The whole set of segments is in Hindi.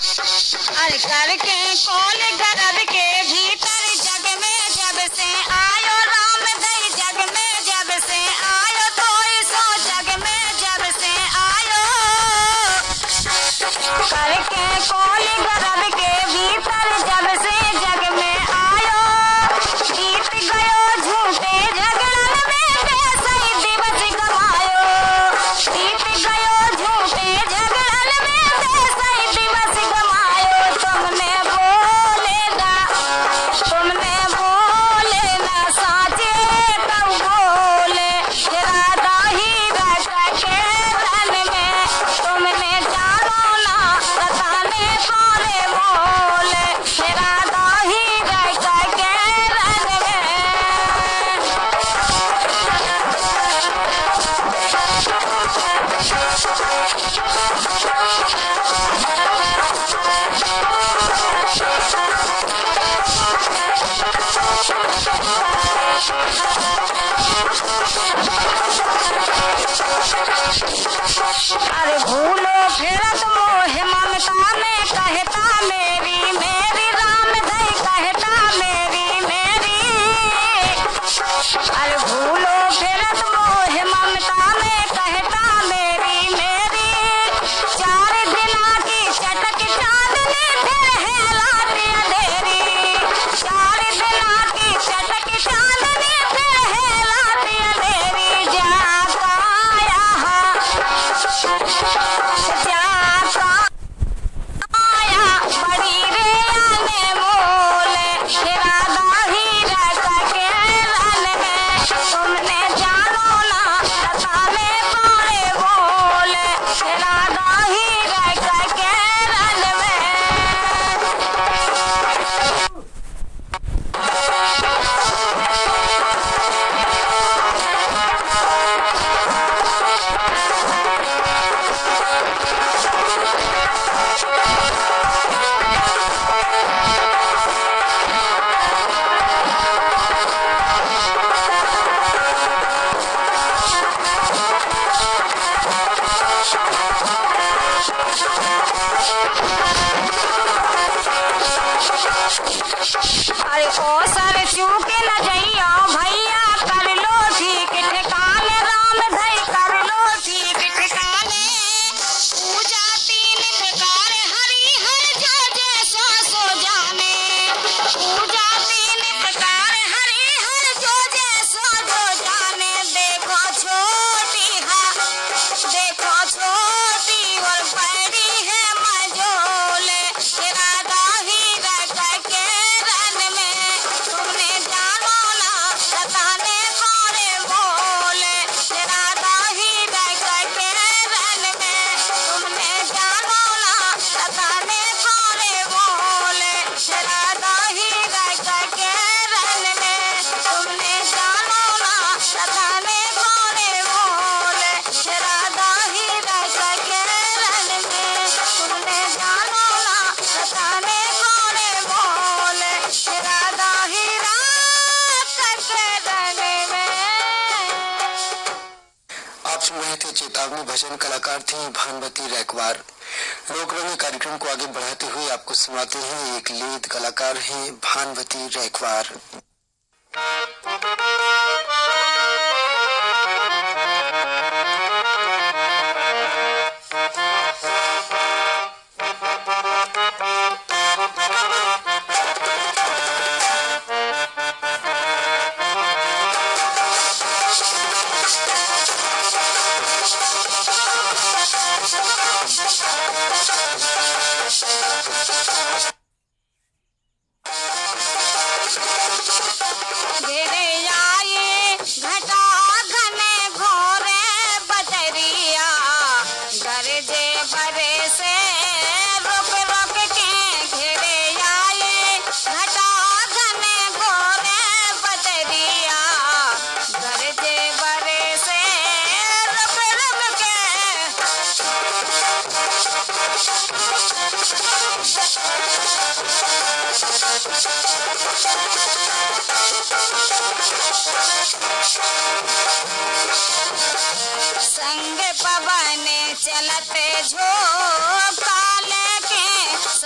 अरे करके कॉल गरब के भीतर जग में जब से आयो राम दई जग में जब से आयो तो सो जग में जब से आयो करके कॉल गरब के भीतर जब से जग में आयो जीत गयो झूठे झगड़न में सही दिवस गवायो जीत गयो झूठे झगड़न में सही दिवस गवायो तुमने बोले ना साचे तब बोले राधा ही राजा के रन में तुमने जानो ना बताने कौने बोले राधा ही राजा के रन में। अरे भूलो फिरत मोह ममता में कहता मेरी मेरी राम दई कहता मेरी मेरी अरे भूलो फिरत मोह ममता में कहता मेरी मेरी 4 दिना की चटक चांदनी फिर है रात अंधेरी 4 दिना की चटक चांदनी फिर है रात अंधेरी जाता आया बड़ी रे आने मोले राधा ही राजा के रन में तुमने जानो ना बताने कौने बोले राधा ही राजा के रन में। अरे ओ सर चूके न जइयो भैया कर लो ठीक ठिकाने राम धई कर लो ठीक ठिकाने पूजा 3 प्रकार हरि हर जो जैसा सो जाने पूजा 3 प्रकार हरि हर जो जैसा जो जाने देखो छोटी और बड़ी है मजोले राधा ही राजा के रन में तुमने जानो ना बताने कौने बोले राधा ही राजा के रन में तुमने जानो ना बताने कौने बोले राधा ही राजा के रन में तुमने जानो ना बताने कौने बोले राधा ही राजा के रन में तुमने जानो ना बताने कौने बोले राधा ही राजा के रन में। आप सुन रहे थे चेतावनी भजन, कलाकार थी भानुमति रैकवार। लोक रंग कार्यक्रम को आगे बढ़ाते हुए आपको सुनाते हैं एक लीड कलाकार हैं भानुमति रैकवार। घेरे आए घटा घने घोरे बदरिया गरजे बरे से रुक रुक के घेरे आए घटा घने घोरे बदरिया गरजे बरे से रुक रुक के संग पवन चलते झोंका लेके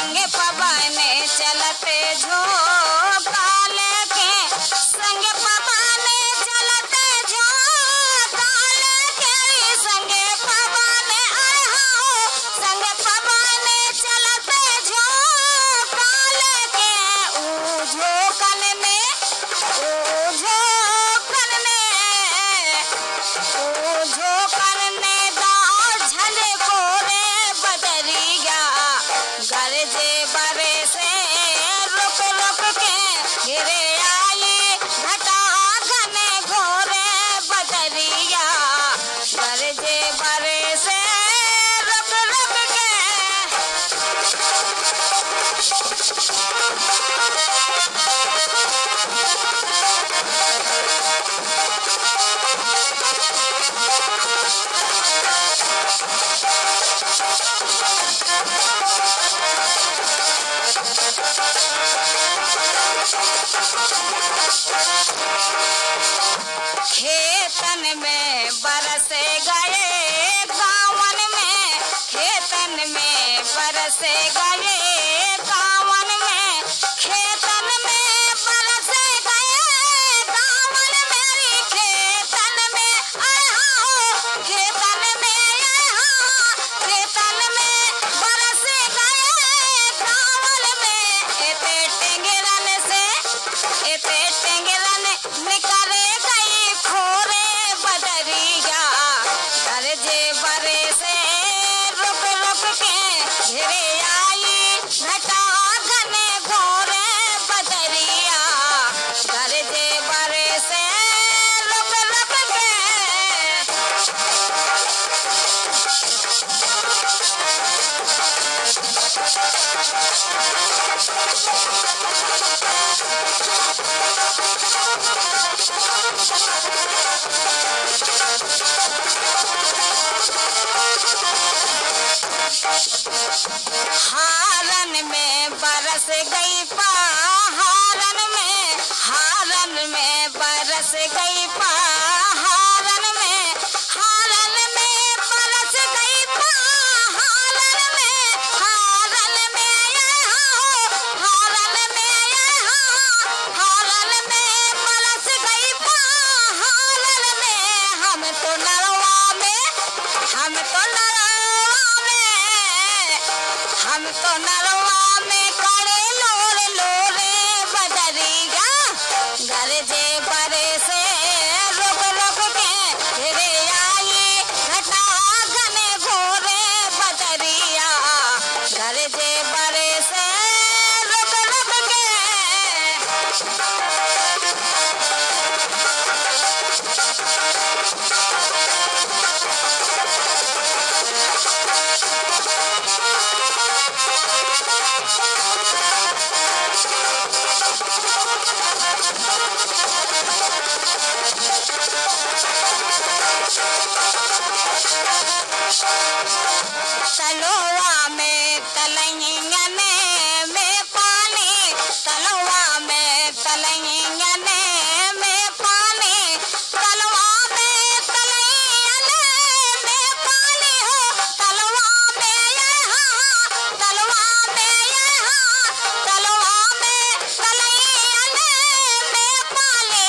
संगे पवने चलते झोंका लेके संगे पवने चलते झोंका लेके संगे पवने आए हो संगे पवने चलते झोंका लेके ऊ झोंकन में दाव झंडे कोरे बदरिया गरजे बरे से रुक रुक के गिरे आई घटा घने घोरे बदरिया गरजे बरे से रुक रुक के खेतन में बरस गए गावन में खेतन में बरस गए गावन में खेतन में बरस गए गावन मेरी खेतन में आया हो खेतन में आया खेतन में बरस गए गावन में एते टेंगरन निकले गई खोरे बदरिया गरजे बरे से रुक रुक के घिरे आई घटा घने घोरे बदरिया गरजे बरे से रुक रुक के हारन में बरस गई पहाड़न में बरस गई पहाड़न में बरस गई पहाड़न में हारन में बरस गई पहाड़न में हम तो नरवा में करे लोरे लोरे बदरिया गरजे बरे से रुक रुक के घिरे आई घटा घने घोरे बदरिया गरजे बरे से रुक रुक के तलवा में तलैयन में पानी तलवा में तलैयन में पानी तलवा में तलैयन में पानी हो तलवा में तलवा में तलैयन में पानी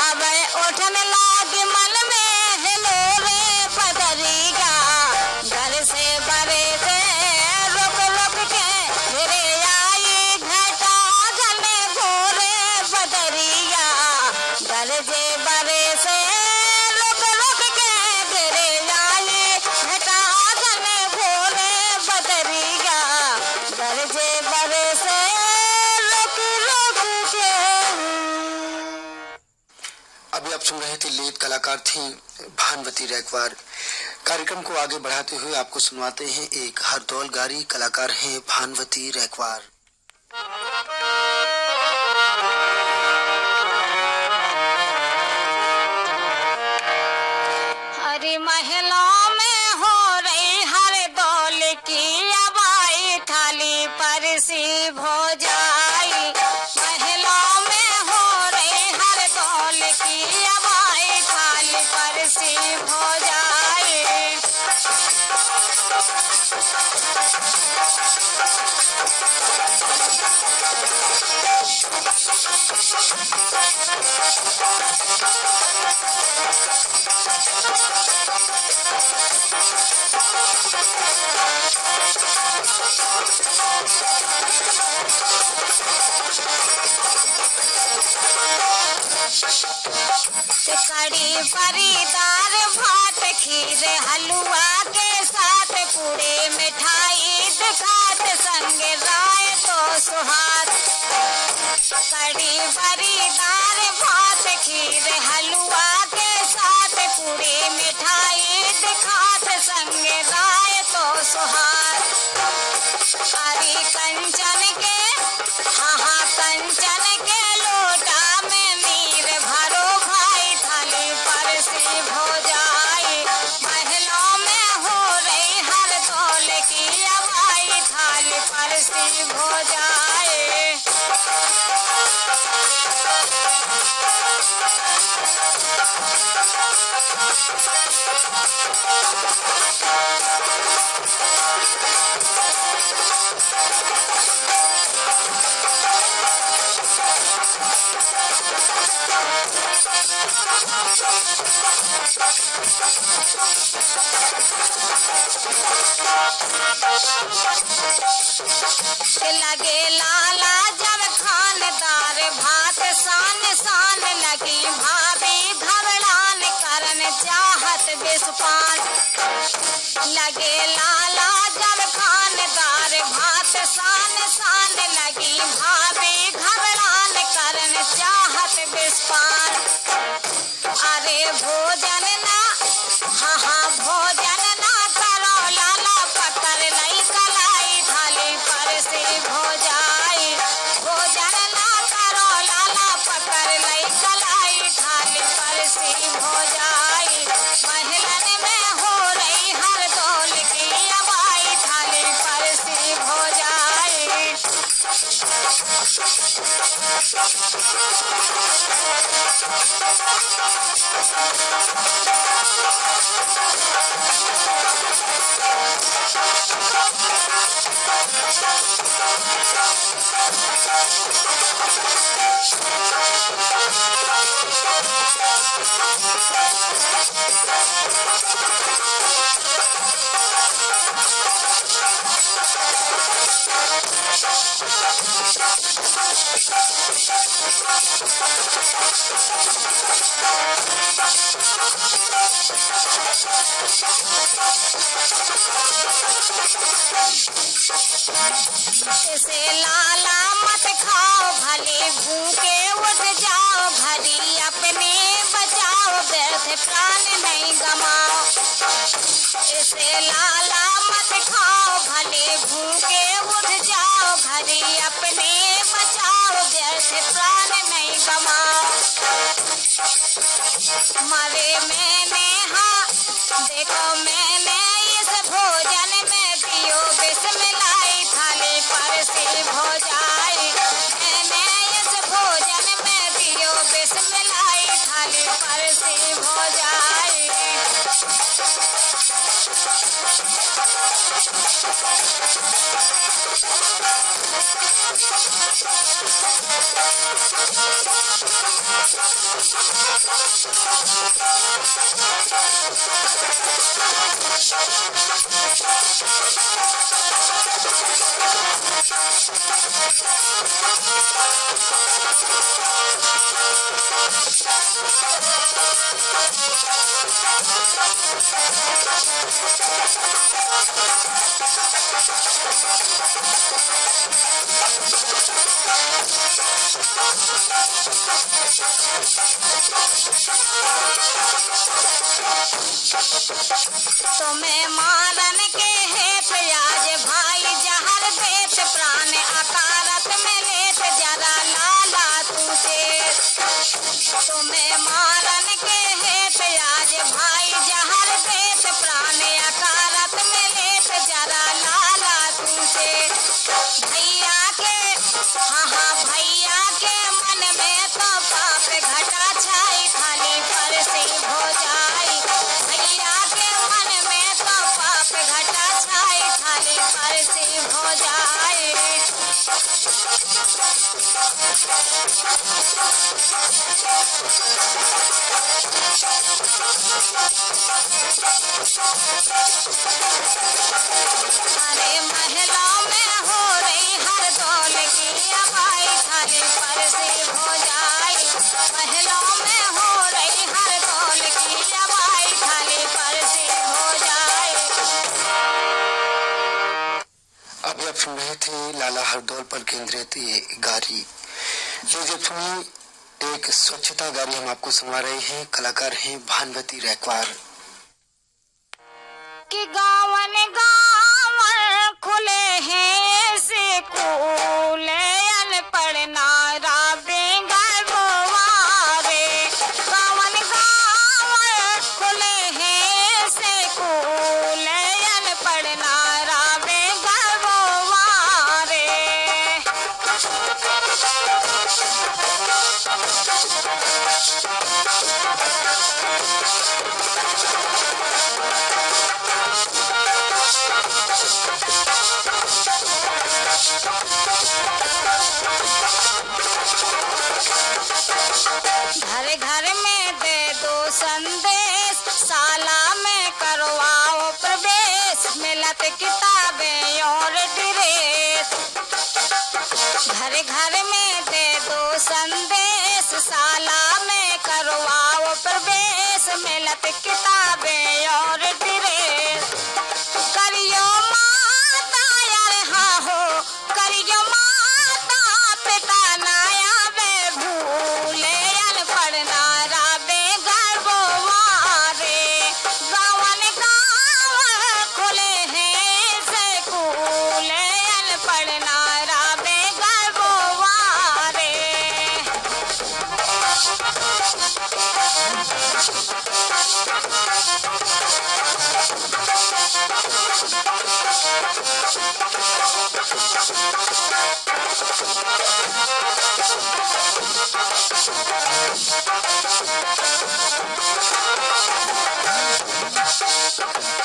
अब उठन लागी मन में हेलो रे बदरिया घर से बरे से रुक रुक के घिरे आई घटा घने घोरे बदरिया गरजे बरे से रुक रुक के घिरे आई घटा घने घोरे बदरिया गरजे बरे से रुक रुक के। अभी आप सुन रहे थे लेत कलाकार थी भानवती रैकवार। कार्यक्रम को आगे बढ़ाते हुए आपको सुनवाते हैं एक हरदौल गारी कलाकार हैं भानवती रैकवार। हरी महलों में हो रही हरदौल की अबाई थाली परसी भोजाई महलों में हो रही हरदौल की अबाई थाली परसी भोजाई कड़ी बरीदार भात खीर हलवा के साथ पूड़े मिठाई दिखात संग राय तो सुहाग। कड़ी बरीदार भात खीर हलवा के साथ पूड़े मिठाई दिखात संग राय तो सुहाग। हरी कंचन के हाँ कंचन के लोटा में नीर भरो भाई थाली पर से भोजाई। महलों में हो रही हर दौल की अबाई थाली पर से भोजाई। लगे लाला जब खानदार भात सान सान लगी भाभी घबरान करन चाहत बिस्पान। लगे लाला जब खानदार भात सान सान लगी भाभी घबरान करन चाहत बिस्पान। अरे भोजन ना हाँ भोजन ना करो लाला पकड़ नहीं कलाई थाली पर से भोजाई। भोजन ना करो लाला पकड़ नहीं कलाई थाली पर से भोजाई। महलन में हो रही हर दौल की अबाई थाली पर से भोजाई। इसे लाला मत खाओ भले भूखे उठ जाओ भरी अपने बचाओ व्यर्थ प्राण नहीं गमाओ। इसे लाला मत खाओ भले भूखे उठ जाओ भरी अपने बचाओ व्यर्थ प्राण नहीं गमाओ। मरे मैंने हाँ देखो मैंने इस भोजन में दियो बिस्मिल्लाह थाली पर से भोजाई। मैंने इस भोजन में दियो बिस्मिल्लाह थाली पर से भोजाई। तुम्हें मारन के हेत आज भाई जहर देत प्राण अकारत में लेत जरा लाला तुझे। तुम्हें मारन के हेत आज भाई जहर देत प्राण अकारत में लेत जरा लाला तुझे। भैया के हाँ भैया के मन में तो पाप घटा छाई थाली पर से भोजाई। भैया के मन में तो पाप घटा छाई थाली अरे महलों में हो रही हर दौल की अबाई थाली पर से हो जाए। महलों में हो रही हर दौल की अबाई थाली पर से हो जाए। अभी आप सुन रहे थे लाला हरदौल पर केंद्रित ये गारी। लीजिए सुनिए एक स्वच्छता गारी हम आपको सुना रहे हैं। कलाकार हैं भानवती रैकवार। कि गावन गावन खुले हैं स्कूल अनपढ़ नारा बेगरवारे। गावन गावन खुले हैं स्कूल अनपढ़ नारा बेगरवारे। घर घर में दे दो संदेश, साला में करवाओ प्रवेश, मिलत किताबें और ड्रेस। घर घर में दे दो संदेश, साला में करवाओ प्रवेश, मिलत किताबें और ड्रेस। करियो माता यार हाँ हो, करियो माता पिता नाया बे भूले अनपढ़ नारा बेगरवारे। गावन गावन खुले हैं स्कूल अनपढ़ नारा बेगरवारे।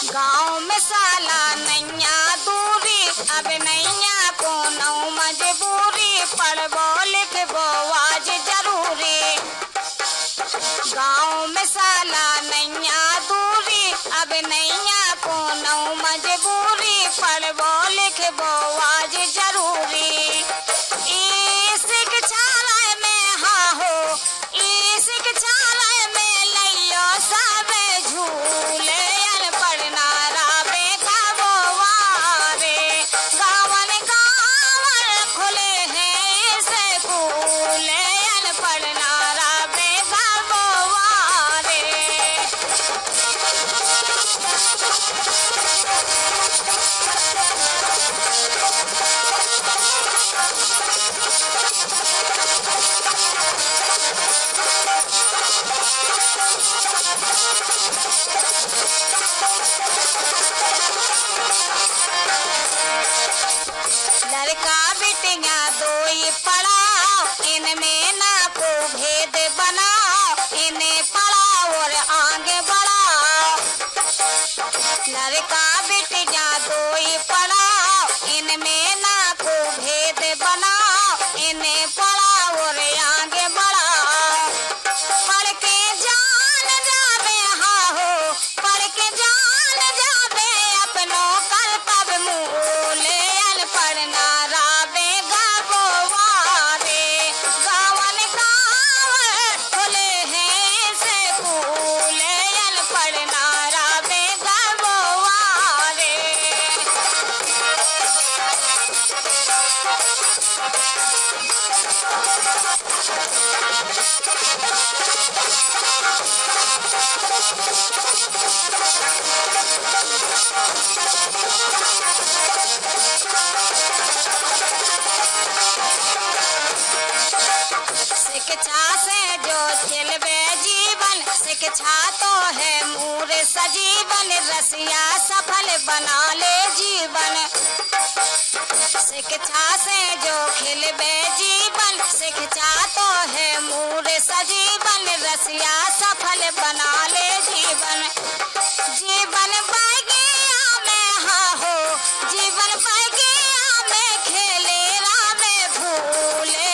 गाँव में साला नैया दूरी, अब नैया को नौ मजबूरी, पढ़बो लिखबो आज जरूरी। गाँव में साला नैया दूरी, अब नैया को नौ मजबूरी, पढ़बो लिखबो आज जरूरी। ई शिक्षालय में हाँ हो, ई शिक्षालय में लइयो सब झूले अनपढ़ नारा बेगरवारे। गावन गावन खुले हैं स्कूल अनपढ़ नारा बेगरवारे। लड़का बिटिया दो ही पढ़ाओ, इनमें ना को भेद बनाओ, इन्हें पढ़ाओ और आगे बढ़ाओ। लड़का बिटिया दो ही पढ़ाओ, इनमें ना को भेद बनाओ, इन्हें पढ़ाओ और आगे बढ़ाओ। पढ़ के जान जाबे हाँ हो, पढ़ के जान जाबे अपनो कर्तव्य मूले अनपढ़ नारा बेगरवारे। गावन गावन खुले हैं स्कूल अनपढ़ नारा बेगरवारे। शिक्षा से जो खिलबे जीवन, शिक्षा तो है मूर सजीवन, रसिया सफल बना ले जीवन। शिक्षा से जो खिलबे जीवन, शिक्षा तो है मूर सजीवन, रसिया सफल बना ले जीवन। जीवन बगिया में हाँ हो, जीवन बगिया में खेले रामे भूले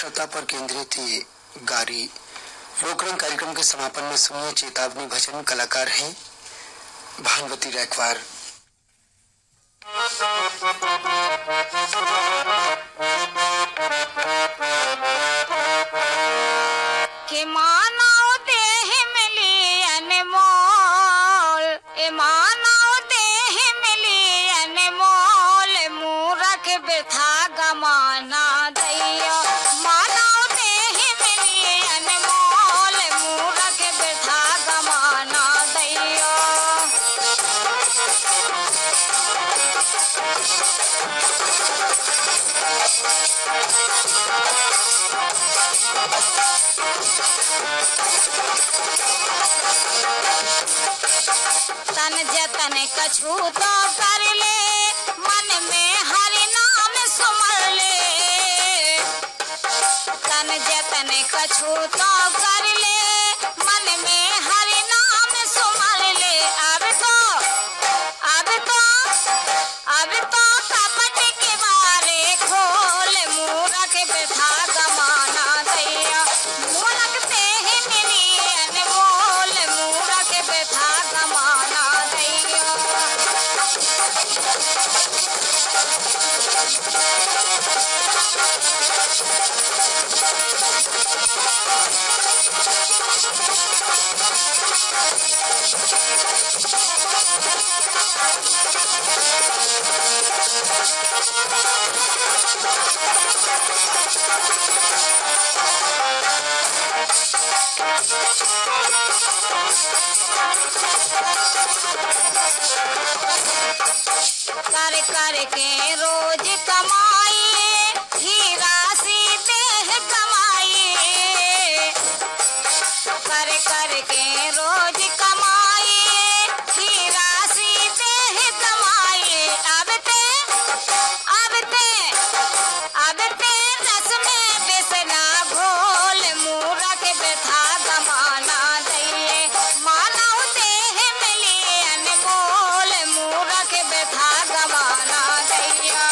श्रद्धा पर केंद्रित ये गारी। लोकरंग कार्यक्रम के समापन में सुनिए चेतावनी भजन। कलाकार हैं भानुवती रैकवार। के मानव देह मिली अनमोल, ए मानव देह मिली अनमोल, मूरख बिथा गमाना दैया। मानव देह मिली अनमोल, मूरख बिथा गमाना दैया। तन जतन कछु तो कर ले, मन में हरि नाम सुमर ले। तन जतन कछु तो कर ले, मन में हरि नाम सुमर ले। अब तो कपट के बारे खोल, मूरख बिठा गमाना दैया। मूरख देह मिली अनमोल, मूरख बिठा गमाना दैया। कर कर के रोज कमाई, हीरा सी देह कमाई। कर कर के रोज कमाई, हीरा सी देह कमाई। अब ते रस में बिसना घोल, मूरख बिठा गमाना दैये। मानव देह मिली अनमोल, मूरख बिठा गमाना दैया।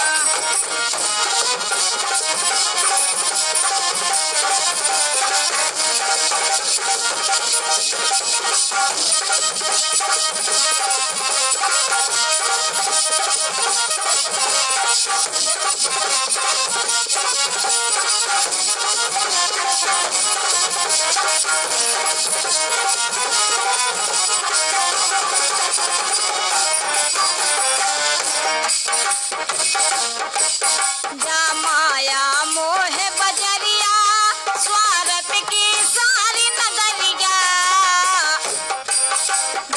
जा माया मोह बजरिया, स्वार्थ की सारी नगरिया।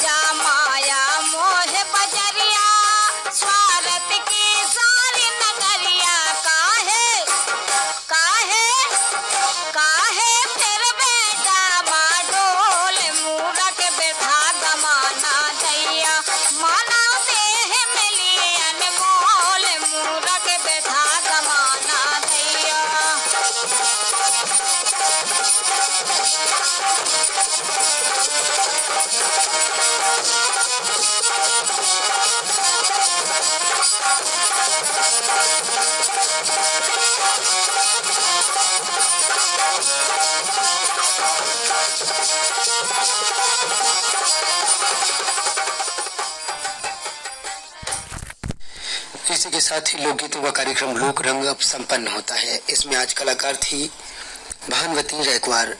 जा माया मोह बजरिया, स्वार्थ की सारी नगरिया। काहे फिर बेटा माडोल, मूरख बिठा गमाना दैया। मानव देह मिली अनमोल, मूरख बिठा गमाना दैया। इसी के साथ ही लोकगीतों का कार्यक्रम लोक रंग अब संपन्न होता है। इसमें आज कलाकार थी भानुवती रैकवार।